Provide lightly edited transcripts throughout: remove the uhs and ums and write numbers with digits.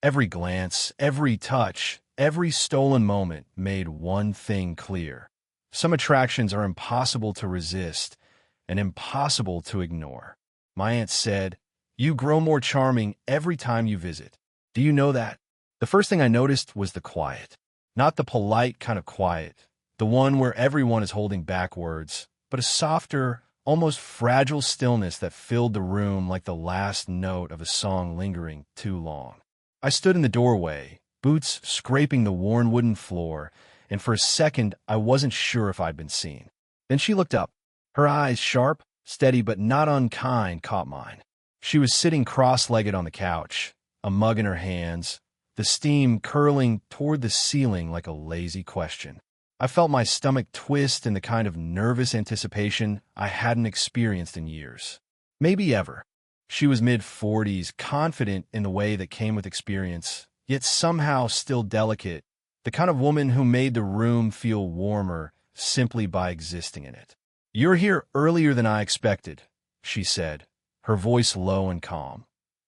Every glance, every touch, every stolen moment made one thing clear. Some attractions are impossible to resist and impossible to ignore. My aunt said, "You grow more charming every time you visit. Do you know that?" The first thing I noticed was the quiet. Not the polite kind of quiet, the one where everyone is holding back words, but a softer, almost fragile stillness that filled the room like the last note of a song lingering too long. I stood in the doorway, boots scraping the worn wooden floor, and for a second I wasn't sure if I'd been seen. Then she looked up. Her eyes, sharp, steady but not unkind, caught mine. She was sitting cross-legged on the couch, a mug in her hands, the steam curling toward the ceiling like a lazy question. I felt my stomach twist in the kind of nervous anticipation I hadn't experienced in years. Maybe ever. She was mid-40s, confident in the way that came with experience, yet somehow still delicate, the kind of woman who made the room feel warmer simply by existing in it. "You're here earlier than I expected," she said, her voice low and calm.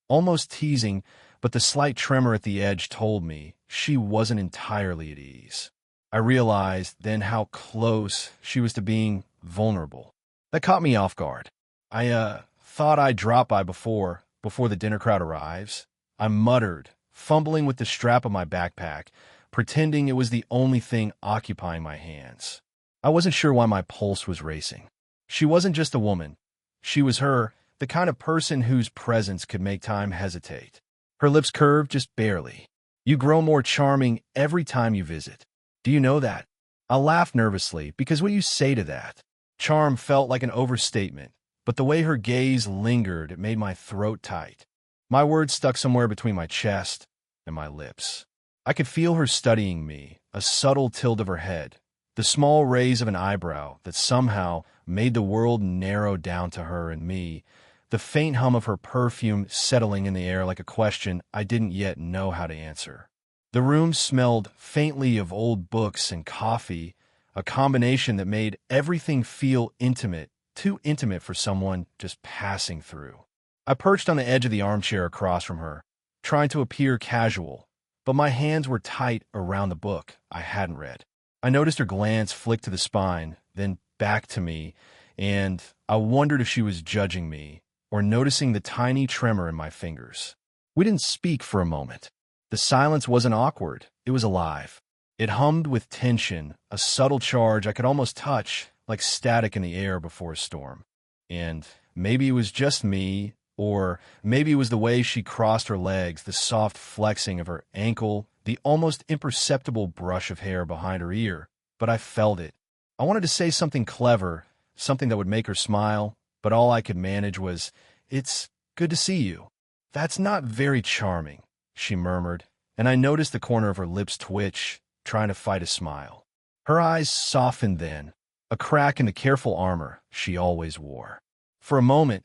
Almost teasing, but the slight tremor at the edge told me she wasn't entirely at ease. I realized then how close she was to being vulnerable. That caught me off guard. I thought I'd drop by before the dinner crowd arrives. I muttered, fumbling with the strap of my backpack, pretending it was the only thing occupying my hands. I wasn't sure why my pulse was racing. She wasn't just a woman. She was her, the kind of person whose presence could make time hesitate. Her lips curved just barely. "You grow more charming every time you visit. Do you know that?" I laughed nervously, because what do you say to that? Charm felt like an overstatement, but the way her gaze lingered, it made my throat tight. My words stuck somewhere between my chest and my lips. I could feel her studying me, a subtle tilt of her head, the small raise of an eyebrow that somehow made the world narrow down to her and me, the faint hum of her perfume settling in the air like a question I didn't yet know how to answer. The room smelled faintly of old books and coffee, a combination that made everything feel intimate, too intimate for someone just passing through. I perched on the edge of the armchair across from her, trying to appear casual, but my hands were tight around the book I hadn't read. I noticed her glance flick to the spine, then back to me, and I wondered if she was judging me or noticing the tiny tremor in my fingers. We didn't speak for a moment. The silence wasn't awkward. It was alive. It hummed with tension, a subtle charge I could almost touch, like static in the air before a storm. And maybe it was just me, or maybe it was the way she crossed her legs, the soft flexing of her ankle, the almost imperceptible brush of hair behind her ear, but I felt it. I wanted to say something clever, something that would make her smile, but all I could manage was, "It's good to see you." "That's not very charming," she murmured, and I noticed the corner of her lips twitch, trying to fight a smile. Her eyes softened then, a crack in the careful armor she always wore. For a moment,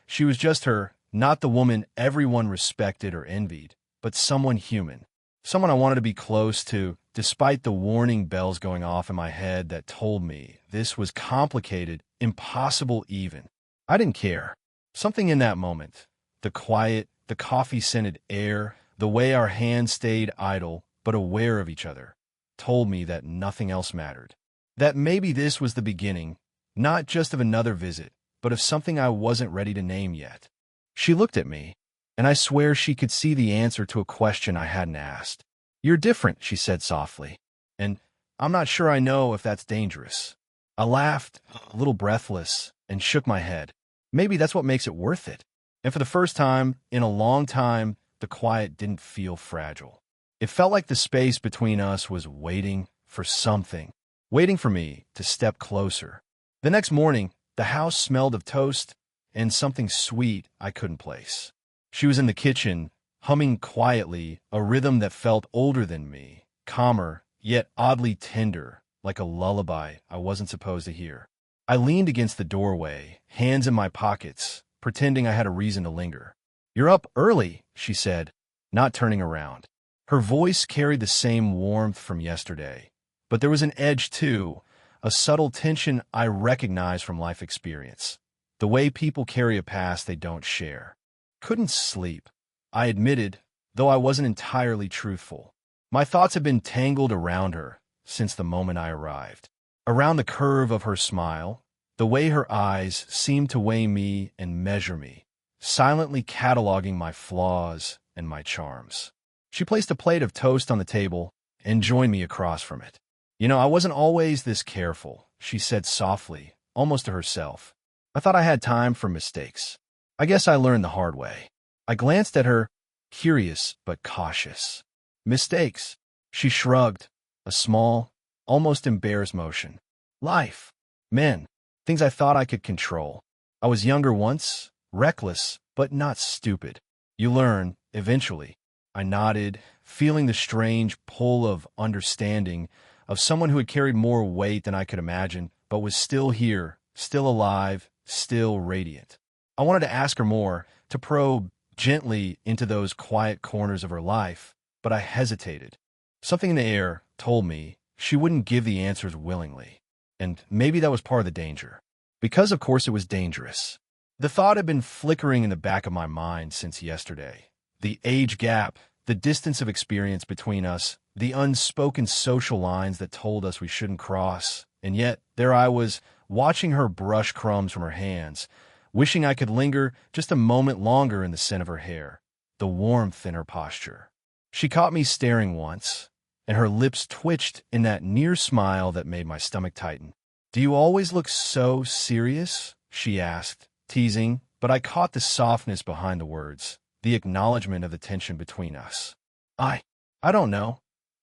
she was just her, not the woman everyone respected or envied, but someone human, someone I wanted to be close to, despite the warning bells going off in my head that told me this was complicated, impossible even. I didn't care. Something in that moment, the quiet, the coffee-scented air, the way our hands stayed idle but aware of each other, told me that nothing else mattered. That maybe this was the beginning, not just of another visit, but of something I wasn't ready to name yet. She looked at me, and I swear she could see the answer to a question I hadn't asked. "You're different," she said softly, "and I'm not sure I know if that's dangerous." I laughed, a little breathless, and shook my head. Maybe that's what makes it worth it. And for the first time in a long time, the quiet didn't feel fragile. It felt like the space between us was waiting for something, waiting for me to step closer. The next morning, the house smelled of toast and something sweet I couldn't place. She was in the kitchen, humming quietly, a rhythm that felt older than me, calmer, yet oddly tender, like a lullaby I wasn't supposed to hear. I leaned against the doorway, hands in my pockets, pretending I had a reason to linger. "You're up early," she said, not turning around. Her voice carried the same warmth from yesterday, but there was an edge too, a subtle tension I recognized from life experience, the way people carry a past they don't share. "Couldn't sleep," I admitted, though I wasn't entirely truthful. My thoughts had been tangled around her since the moment I arrived. Around the curve of her smile, the way her eyes seemed to weigh me and measure me, silently cataloging my flaws and my charms. She placed a plate of toast on the table and joined me across from it. I wasn't always this careful, she said softly, almost to herself. I thought I had time for mistakes. I guess I learned the hard way. I glanced at her, curious but cautious. Mistakes. She shrugged, a small, almost embarrassed motion. Life. Men. Things I thought I could control. I was younger once, reckless, but not stupid. You learn, eventually. I nodded, feeling the strange pull of understanding of someone who had carried more weight than I could imagine, but was still here, still alive, still radiant. I wanted to ask her more, to probe gently into those quiet corners of her life, but I hesitated. Something in the air told me she wouldn't give the answers willingly. And maybe that was part of the danger. Because, of course, it was dangerous. The thought had been flickering in the back of my mind since yesterday. The age gap, the distance of experience between us, the unspoken social lines that told us we shouldn't cross. And yet, there I was, watching her brush crumbs from her hands, wishing I could linger just a moment longer in the scent of her hair, the warmth in her posture. She caught me staring once, and her lips twitched in that near smile that made my stomach tighten. "Do you always look so serious?" she asked, teasing, but I caught the softness behind the words, the acknowledgement of the tension between us. I don't know,"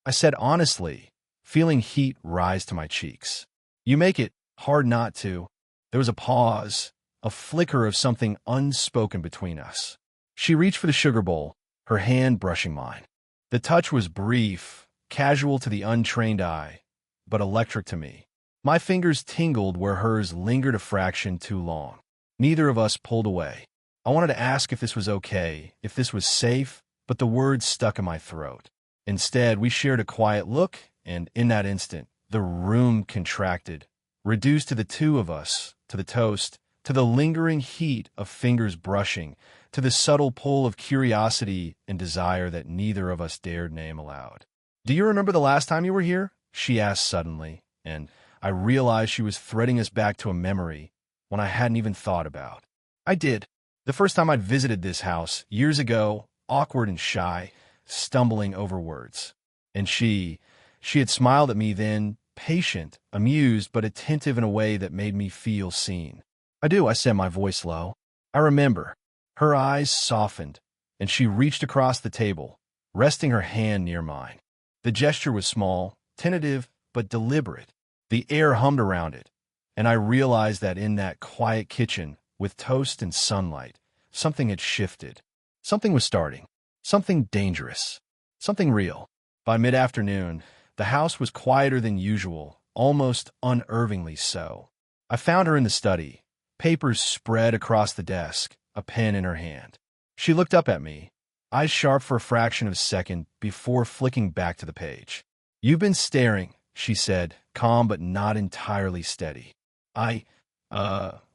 I said honestly, feeling heat rise to my cheeks. "You make it hard not to." There was a pause, a flicker of something unspoken between us. She reached for the sugar bowl, her hand brushing mine. The touch was brief, casual to the untrained eye, but electric to me. My fingers tingled where hers lingered a fraction too long. Neither of us pulled away. I wanted to ask if this was okay, if this was safe, but the words stuck in my throat. Instead, we shared a quiet look, and in that instant, the room contracted, reduced to the two of us, to the toast, to the lingering heat of fingers brushing, to the subtle pull of curiosity and desire that neither of us dared name aloud. "Do you remember the last time you were here?" she asked suddenly, and I realized she was threading us back to a memory one I hadn't even thought about. I did. The first time I'd visited this house, years ago, awkward and shy, stumbling over words. And she had smiled at me then, patient, amused, but attentive in a way that made me feel seen. "I do," I said, my voice low. "I remember." Her eyes softened, and she reached across the table, resting her hand near mine. The gesture was small, tentative, but deliberate. The air hummed around it, and I realized that in that quiet kitchen, with toast and sunlight, something had shifted. Something was starting. Something dangerous. Something real. By mid-afternoon, the house was quieter than usual, almost unnervingly so. I found her in the study, papers spread across the desk, a pen in her hand. She looked up at me, eyes sharp for a fraction of a second before flicking back to the page. "You've been staring," she said, calm but not entirely steady. I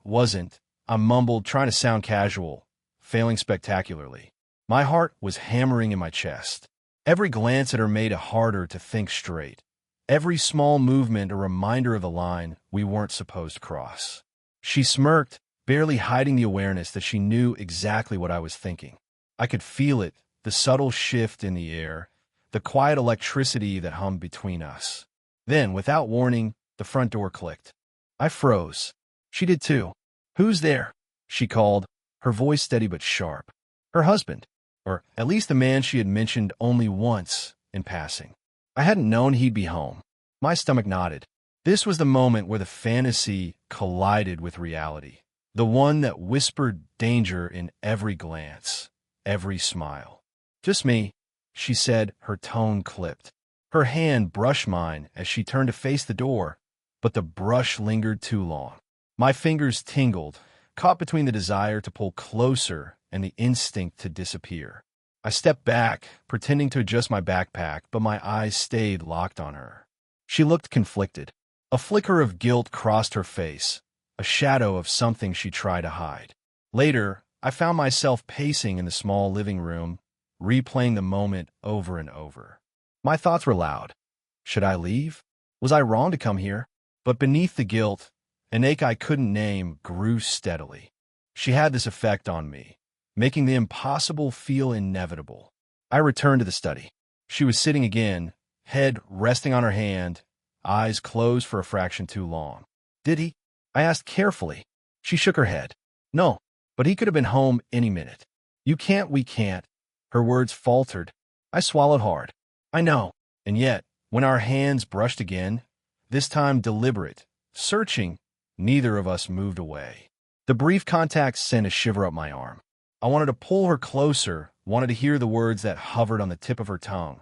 wasn't," I mumbled, trying to sound casual, failing spectacularly. My heart was hammering in my chest. Every glance at her made it harder to think straight. Every small movement a reminder of the line we weren't supposed to cross. She smirked, barely hiding the awareness that she knew exactly what I was thinking. I could feel it, the subtle shift in the air, the quiet electricity that hummed between us. Then, without warning, the front door clicked. I froze. She did too. "Who's there?" she called, her voice steady but sharp. Her husband, or at least the man she had mentioned only once in passing. I hadn't known he'd be home. My stomach nodded. This was the moment where the fantasy collided with reality, the one that whispered danger in every glance, every smile. "Just me," she said, her tone clipped. Her hand brushed mine as she turned to face the door, but the brush lingered too long. My fingers tingled, caught between the desire to pull closer and the instinct to disappear. I stepped back, pretending to adjust my backpack, but my eyes stayed locked on her. She looked conflicted. A flicker of guilt crossed her face, a shadow of something she tried to hide. Later, I found myself pacing in the small living room, replaying the moment over and over. My thoughts were loud. Should I leave? Was I wrong to come here? But beneath the guilt, an ache I couldn't name grew steadily. She had this effect on me, making the impossible feel inevitable. I returned to the study. She was sitting again, head resting on her hand, eyes closed for a fraction too long. Did he? I asked carefully. She shook her head. No, but he could have been home any minute. You can't, we can't. Her words faltered. I swallowed hard. I know. And yet, when our hands brushed again, this time deliberate, searching, neither of us moved away. The brief contact sent a shiver up my arm. I wanted to pull her closer, wanted to hear the words that hovered on the tip of her tongue,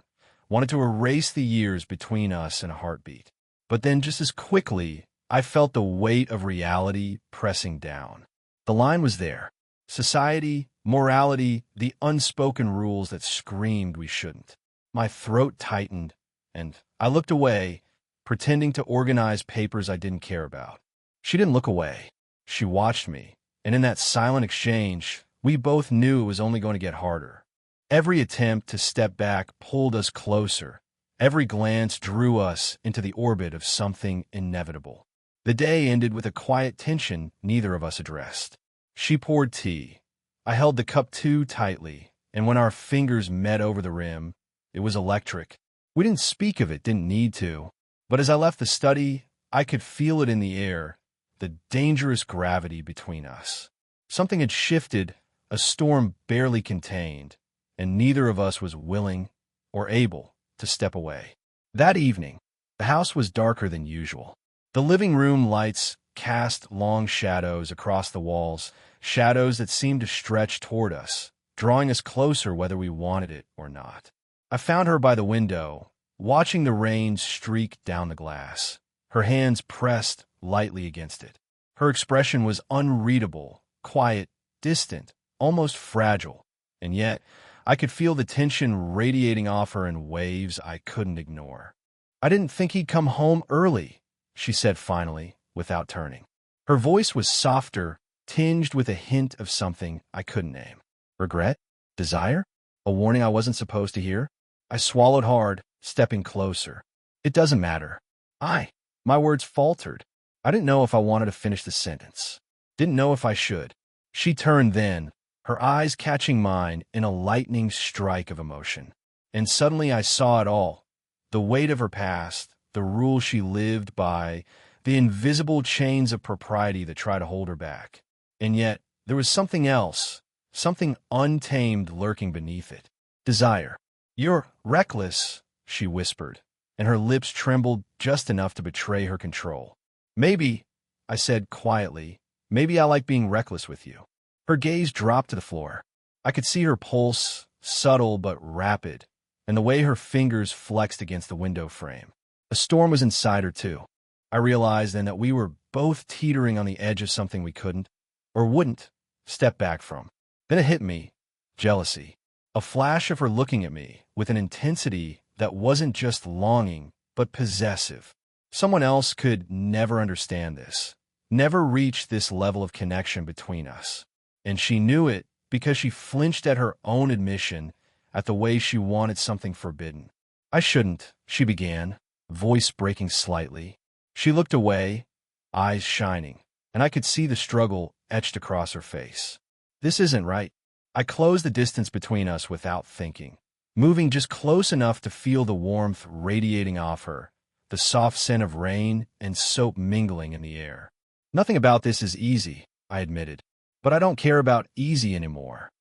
wanted to erase the years between us in a heartbeat. But then just as quickly, I felt the weight of reality pressing down. The line was there. Society, morality, the unspoken rules that screamed we shouldn't. My throat tightened, and I looked away, pretending to organize papers I didn't care about. She didn't look away. She watched me, and in that silent exchange, we both knew it was only going to get harder. Every attempt to step back pulled us closer. Every glance drew us into the orbit of something inevitable. The day ended with a quiet tension neither of us addressed. She poured tea. I held the cup too tightly, and when our fingers met over the rim, it was electric. We didn't speak of it, didn't need to. But as I left the study, I could feel it in the air, the dangerous gravity between us. Something had shifted, a storm barely contained, and neither of us was willing or able to step away. That evening, the house was darker than usual. The living room lights cast long shadows across the walls, shadows that seemed to stretch toward us, drawing us closer whether we wanted it or not. I found her by the window, watching the rain streak down the glass, her hands pressed lightly against it. Her expression was unreadable, quiet, distant, almost fragile, and yet I could feel the tension radiating off her in waves I couldn't ignore. I didn't think he'd come home early, she said finally, without turning. Her voice was softer, tinged with a hint of something I couldn't name. Regret? Desire? A warning I wasn't supposed to hear? I swallowed hard, stepping closer. It doesn't matter. My words faltered. I didn't know if I wanted to finish the sentence. Didn't know if I should. She turned then, her eyes catching mine in a lightning strike of emotion. And suddenly I saw it all. The weight of her past, the rules she lived by, the invisible chains of propriety that try to hold her back. And yet, there was something else, something untamed lurking beneath it. Desire. You're reckless, she whispered, and her lips trembled just enough to betray her control. Maybe, I said quietly, maybe I like being reckless with you. Her gaze dropped to the floor. I could see her pulse, subtle but rapid, and the way her fingers flexed against the window frame. A storm was inside her, too. I realized then that we were both teetering on the edge of something we couldn't, or wouldn't, step back from. Then it hit me. Jealousy. A flash of her looking at me with an intensity that wasn't just longing, but possessive. Someone else could never understand this, never reach this level of connection between us. And she knew it because she flinched at her own admission, at the way she wanted something forbidden. I shouldn't, she began, voice breaking slightly. She looked away, eyes shining, and I could see the struggle etched across her face. This isn't right. I closed the distance between us without thinking, moving just close enough to feel the warmth radiating off her, the soft scent of rain and soap mingling in the air. Nothing about this is easy, I admitted, but I don't care about easy anymore.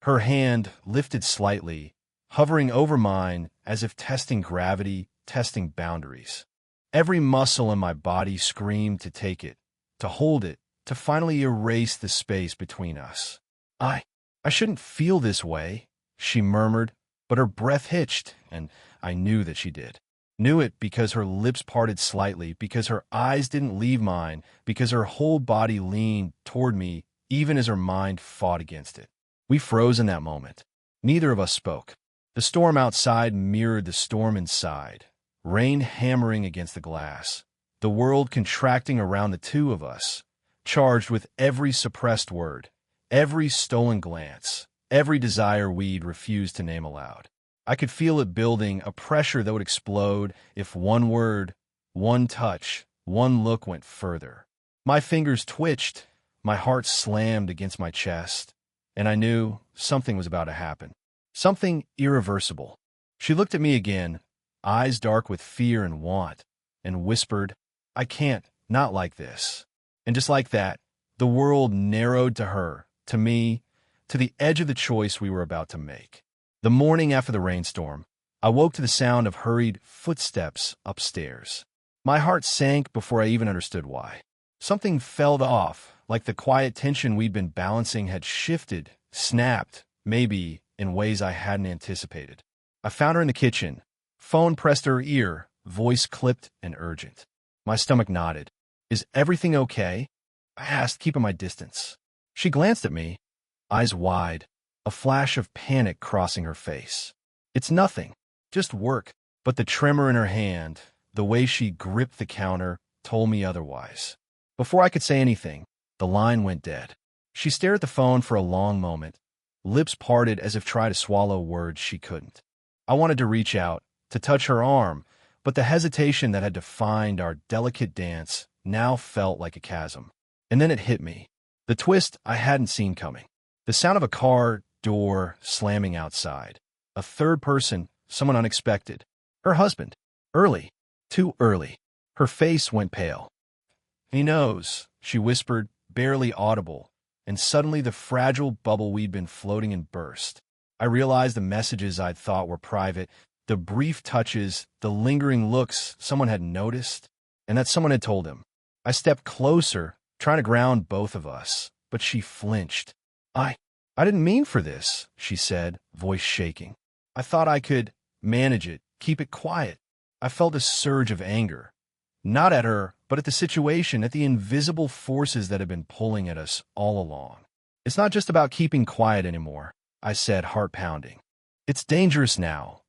Her hand lifted slightly, hovering over mine as if testing gravity, testing boundaries. Every muscle in my body screamed to take it, to hold it, to finally erase the space between us. I shouldn't feel this way, she murmured, but her breath hitched, and I knew that she did. Knew it because her lips parted slightly, because her eyes didn't leave mine, because her whole body leaned toward me, even as her mind fought against it. We froze in that moment. Neither of us spoke. The storm outside mirrored the storm inside, rain hammering against the glass, the world contracting around the two of us, charged with every suppressed word, every stolen glance, every desire we'd refused to name aloud. I could feel it building, a pressure that would explode if one word, one touch, one look went further. My fingers twitched, my heart slammed against my chest, and I knew something was about to happen. Something irreversible. She looked at me again, eyes dark with fear and want, and whispered, "I can't, not like this." And just like that, the world narrowed to her, to me, to the edge of the choice we were about to make. The morning after the rainstorm, I woke to the sound of hurried footsteps upstairs. My heart sank before I even understood why. Something fell off, like the quiet tension we'd been balancing had shifted, snapped, maybe in ways I hadn't anticipated. I found her in the kitchen, phone pressed to her ear, voice clipped and urgent. My stomach nodded. "Is everything okay?" I asked, keeping my distance. She glanced at me, eyes wide, a flash of panic crossing her face. "It's nothing, just work." But the tremor in her hand, the way she gripped the counter, told me otherwise. Before I could say anything, the line went dead. She stared at the phone for a long moment, lips parted as if trying to swallow words she couldn't. I wanted to reach out, to touch her arm, but the hesitation that had defined our delicate dance now felt like a chasm. And then it hit me. The twist I hadn't seen coming. The sound of a car door slamming outside. A third person, someone unexpected. Her husband. Early. Too early. Her face went pale. "He knows," she whispered, barely audible, and suddenly the fragile bubble we'd been floating in burst. I realized the messages I'd thought were private, the brief touches, the lingering looks someone had noticed, and that someone had told him. I stepped closer, trying to ground both of us, but she flinched. I didn't mean for this," she said, voice shaking. "I thought I could manage it, keep it quiet." I felt a surge of anger. Not at her, but at the situation, at the invisible forces that had been pulling at us all along. "It's not just about keeping quiet anymore," I said, heart pounding. "It's dangerous now."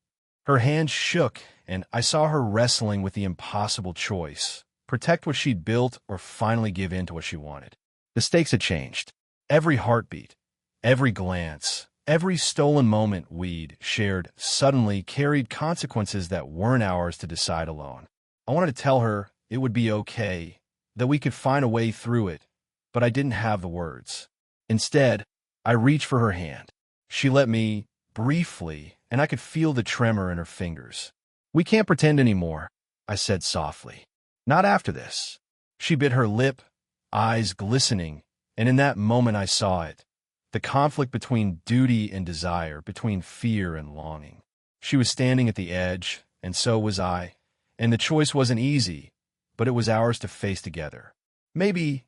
Her hand shook, and I saw her wrestling with the impossible choice: protect what she'd built or finally give in to what she wanted. The stakes had changed. Every heartbeat, every glance, every stolen moment we'd shared suddenly carried consequences that weren't ours to decide alone. I wanted to tell her it would be okay, that we could find a way through it, but I didn't have the words. Instead, I reached for her hand. She let me, briefly, and I could feel the tremor in her fingers. "We can't pretend anymore," I said softly. "Not after this." She bit her lip, eyes glistening, and in that moment I saw it. The conflict between duty and desire, between fear and longing. She was standing at the edge, and so was I, and the choice wasn't easy, but it was ours to face together. Maybe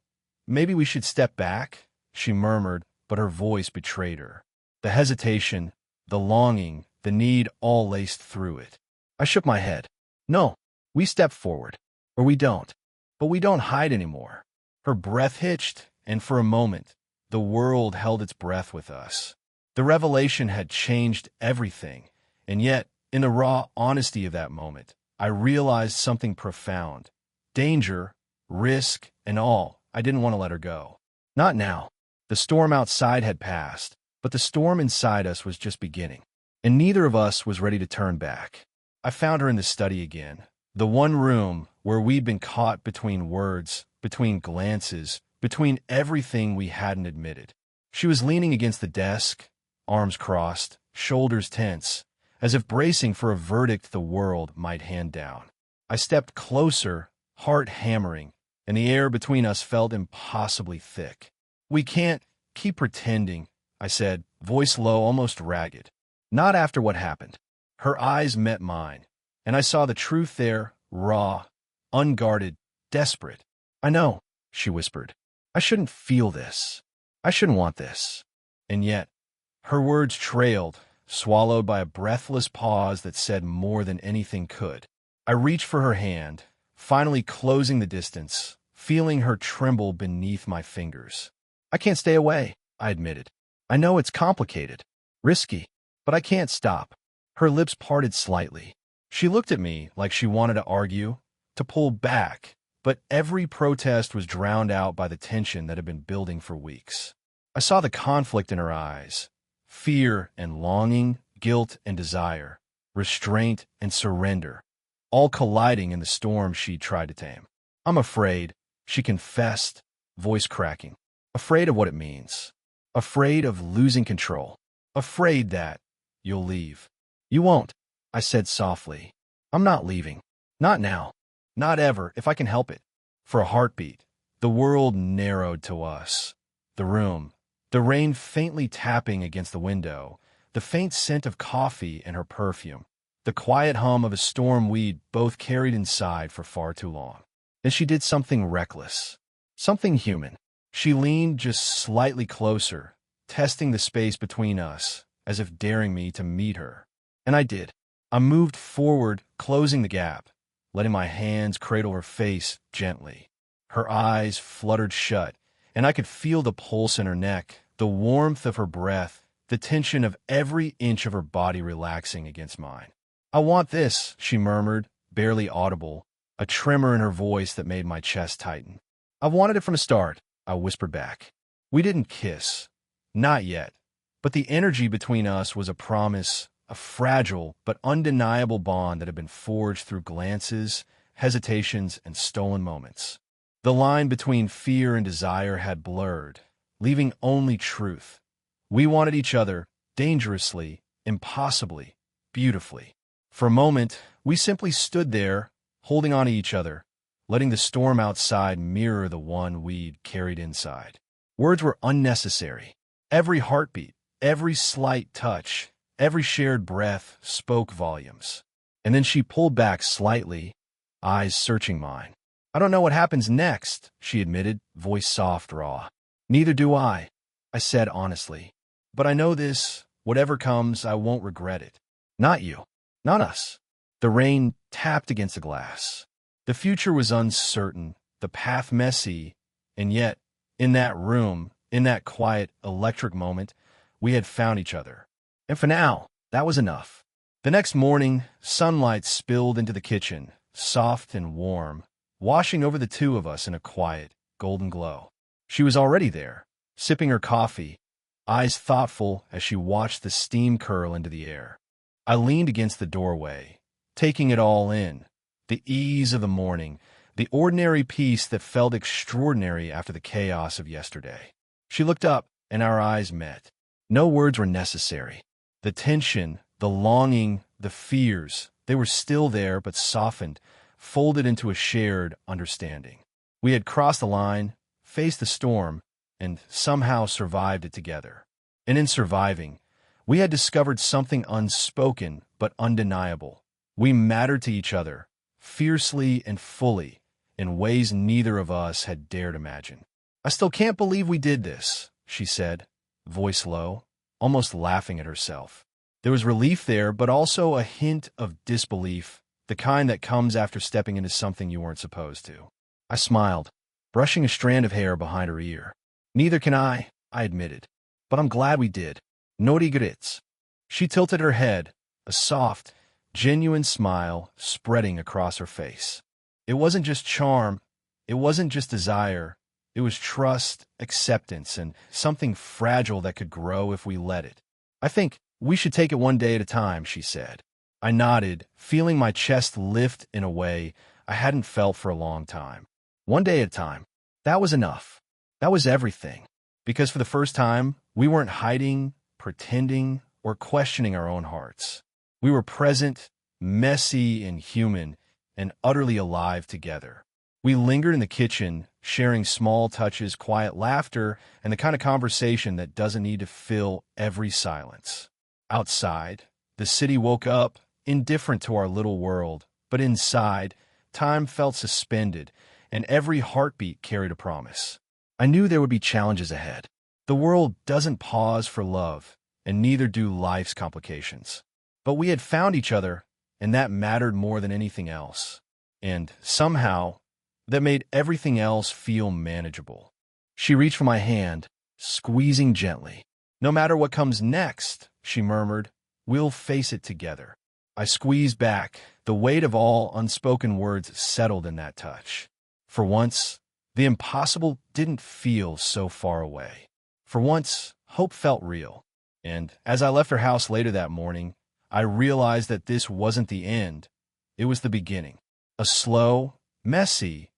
we should step back," she murmured, but her voice betrayed her. The hesitation, the longing, the need all laced through it. I shook my head. "No, we step forward, or we don't. But we don't hide anymore." Her breath hitched, and for a moment, the world held its breath with us. The revelation had changed everything, and yet, in the raw honesty of that moment, I realized something profound. Danger, risk, and all, I didn't want to let her go. Not now. The storm outside had passed, but the storm inside us was just beginning, and neither of us was ready to turn back. I found her in the study again, the one room where we'd been caught between words, between glances, between everything we hadn't admitted. She was leaning against the desk, arms crossed, shoulders tense, as if bracing for a verdict the world might hand down. I stepped closer, heart hammering, and the air between us felt impossibly thick. "We can't keep pretending," I said, voice low, almost ragged. "Not after what happened." Her eyes met mine, and I saw the truth there, raw, unguarded, desperate. "I know," she whispered. "I shouldn't feel this. I shouldn't want this." And yet, her words trailed, swallowed by a breathless pause that said more than anything could. I reached for her hand, finally closing the distance, feeling her tremble beneath my fingers. "I can't stay away," I admitted. "I know it's complicated, risky, but I can't stop." Her lips parted slightly. She looked at me like she wanted to argue, to pull back, but every protest was drowned out by the tension that had been building for weeks. I saw the conflict in her eyes, fear and longing, guilt and desire, restraint and surrender, all colliding in the storm she tried to tame. I'm afraid, she confessed, voice cracking. Afraid of what it means. Afraid of losing control. Afraid that you'll leave. You won't, I said softly. I'm not leaving. Not now. Not ever, if I can help it. For a heartbeat, the world narrowed to us. The room, the rain faintly tapping against the window, the faint scent of coffee and her perfume, the quiet hum of a storm we'd both carried inside for far too long. Then she did something reckless, something human. She leaned just slightly closer, testing the space between us, as if daring me to meet her. And I did. I moved forward, closing the gap, letting my hands cradle her face gently. Her eyes fluttered shut, and I could feel the pulse in her neck, the warmth of her breath, the tension of every inch of her body relaxing against mine. I want this, she murmured, barely audible, a tremor in her voice that made my chest tighten. I've wanted it from the start, I whispered back. We didn't kiss. Not yet. But the energy between us was a promise, a fragile but undeniable bond that had been forged through glances, hesitations, and stolen moments. The line between fear and desire had blurred, leaving only truth. We wanted each other, dangerously, impossibly, beautifully. For a moment, we simply stood there, holding on to each other, letting the storm outside mirror the one we'd carried inside. Words were unnecessary. Every heartbeat, every slight touch, every shared breath spoke volumes. And then she pulled back slightly, eyes searching mine. I don't know what happens next, she admitted, voice soft, raw. Neither do I said honestly. But I know this, whatever comes, I won't regret it. Not you. Not us. The rain tapped against the glass. The future was uncertain, the path messy, and yet, in that room, in that quiet, electric moment, we had found each other. And for now, that was enough. The next morning, sunlight spilled into the kitchen, soft and warm, washing over the two of us in a quiet, golden glow. She was already there, sipping her coffee, eyes thoughtful as she watched the steam curl into the air. I leaned against the doorway, taking it all in, the ease of the morning, the ordinary peace that felt extraordinary after the chaos of yesterday. She looked up, and our eyes met. No words were necessary. The tension, the longing, the fears, they were still there but softened, folded into a shared understanding. We had crossed the line, faced the storm, and somehow survived it together. And in surviving, we had discovered something unspoken but undeniable. We mattered to each other, fiercely and fully, in ways neither of us had dared imagine. I still can't believe we did this, she said, voice low, almost laughing at herself. There was relief there, but also a hint of disbelief, the kind that comes after stepping into something you weren't supposed to. I smiled, brushing a strand of hair behind her ear. Neither can I admitted. But I'm glad we did. No regrets. She tilted her head, a soft, genuine smile spreading across her face. It wasn't just charm, it wasn't just desire, it was trust, acceptance, and something fragile that could grow if we let it. I think we should take it one day at a time, she said. I nodded, feeling my chest lift in a way I hadn't felt for a long time. One day at a time. That was enough. That was everything. Because for the first time, we weren't hiding, pretending, or questioning our own hearts. We were present, messy and human, and utterly alive together. We lingered in the kitchen, sharing small touches, quiet laughter, and the kind of conversation that doesn't need to fill every silence. Outside, the city woke up, indifferent to our little world, but inside, time felt suspended, and every heartbeat carried a promise. I knew there would be challenges ahead. The world doesn't pause for love, and neither do life's complications. But we had found each other, and that mattered more than anything else. And somehow, that made everything else feel manageable. She reached for my hand, squeezing gently. No matter what comes next, she murmured, we'll face it together. I squeezed back. The weight of all unspoken words settled in that touch. For once, the impossible didn't feel so far away. For once, hope felt real. And as I left her house later that morning, I realized that this wasn't the end. It was the beginning. A slow, messy,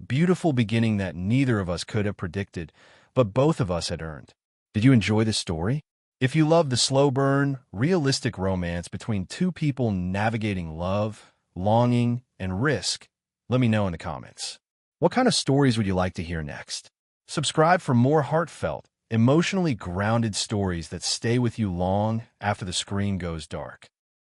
beautiful beginning that neither of us could have predicted, but both of us had earned. Did you enjoy the story? If you love the slow burn, realistic romance between two people navigating love, longing, and risk, let me know in the comments. What kind of stories would you like to hear next? Subscribe for more heartfelt, emotionally grounded stories that stay with you long after the screen goes dark.